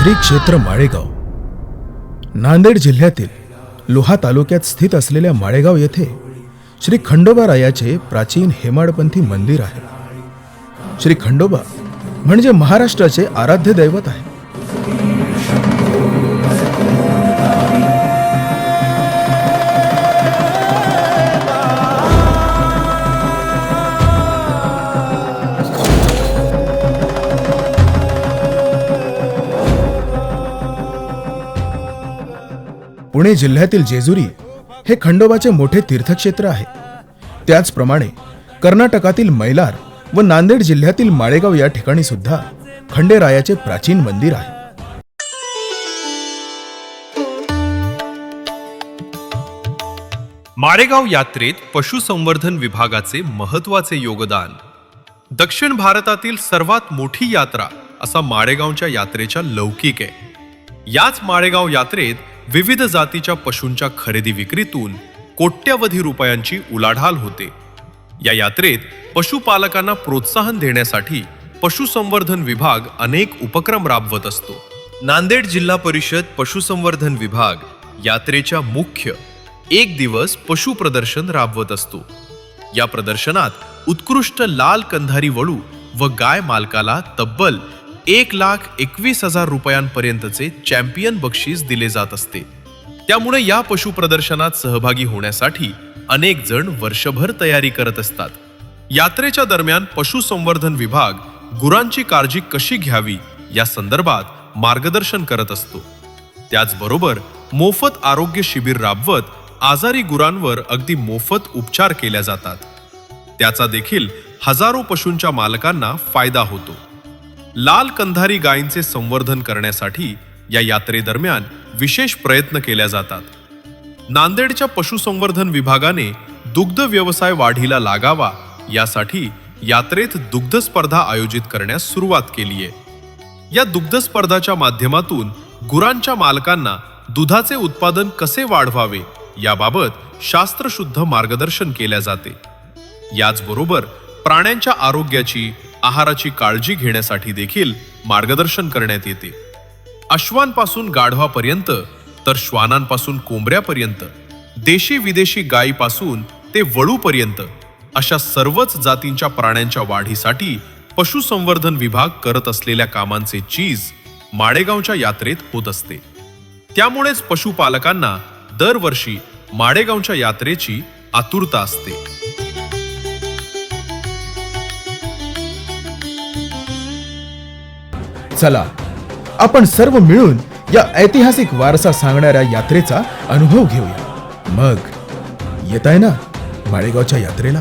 श्री क्षेत्र माळेगाव नांदेड जिल्ह्यातील लोहा तालुक्यात स्थित असलेल्या माळेगाव येथे श्री खंडोबारायाचे प्राचीन हेमाडपंथी मंदिर आहे। श्री खंडोबा म्हणजे महाराष्ट्राचे आराध्य दैवत आहे। पुणे जिल्ह्यातील जेजुरी हे खंडोबाचे मोठे तीर्थक्षेत्र आहे। त्याचप्रमाणे कर्नाटकातील मैलार व नांदेड जिल्ह्यातील माळेगाव या ठिकाणी सुद्धा खंडेरायाचे प्राचीन मंदिर आहे। माळेगाव यात्रेत पशुसंवर्धन विभागाचे महत्त्वाचे योगदान। दक्षिण भारतातील सर्वात मोठी यात्रा असा माळेगावच्या यात्रेचा लौकिक आहे। याच माळेगाव यात्रेत विविध जातीच्या पशूंच्या खरेदी विक्रीतून कोट्यवधी रुपयांची उलाढाल होते। या यात्रेत पशुपालकांना प्रोत्साहन देण्यासाठी पशुसंवर्धन विभाग अनेक उपक्रम राबवत असतो। नांदेड जिल्हा परिषद पशुसंवर्धन विभाग यात्रेच्या मुख्य एक दिवस पशु प्रदर्शन राबवत असतो। या प्रदर्शनात उत्कृष्ट लाल कंधारी वळू व गाय मालकाला तब्बल 1,21,000 रुपयांपर्यंतचे चॅम्पियन बक्षीस दिले जात असते। त्यामुळे या पशु प्रदर्शनात सहभागी होण्यासाठी अनेक जण वर्षभर तयारी करत असतात। यात्रेच्या दरम्यान पशुसंवर्धन विभाग गुरांची काळजी कशी घ्यावी या संदर्भात मार्गदर्शन करत असतो। त्याचबरोबर मोफत आरोग्य शिबिर राबवत आजारी गुरांवर अगदी मोफत उपचार केले जातात। त्याचा देखील हजारो पशूंच्या मालकांना फायदा होतो। लाल कंधारी गायींचे संवर्धन करण्यासाठी या यात्रेदरम्यान विशेष प्रयत्न केले जातात। नांदेडच्या पशुसंवर्धन विभागाने दुग्ध व्यवसाय वाढीला लागावा यासाठी यात्रेत दुग्ध स्पर्धा आयोजित करण्यास सुरुवात केली आहे। या दुग्ध स्पर्धाच्या माध्यमातून गुरांच्या मालकांना दुधाचे उत्पादन कसे वाढवावे याबाबत शास्त्रशुद्ध मार्गदर्शन केले जाते। याचबरोबर प्राण्यांच्या आरोग्याची आहाराची काळजी घेण्यासाठी देखील मार्गदर्शन करण्यात येते। अश्वांपासून गाढवापर्यंत तर श्वानांपासून कोंबड्यापर्यंत, देशी विदेशी गायीपासून ते वळूपर्यंत अशा सर्वच जातींच्या प्राण्यांच्या वाढीसाठी पशुसंवर्धन विभाग करत असलेल्या कामांचे चीज माळेगावच्या यात्रेत होत असते। त्यामुळेच पशुपालकांना दरवर्षी माळेगावच्या यात्रेची आतुरता असते। चला आपण सर्व मिळून या ऐतिहासिक वारसा सांगणाऱ्या यात्रेचा अनुभव घेऊया। मग येताय ना माळेगावच्या यात्रेला?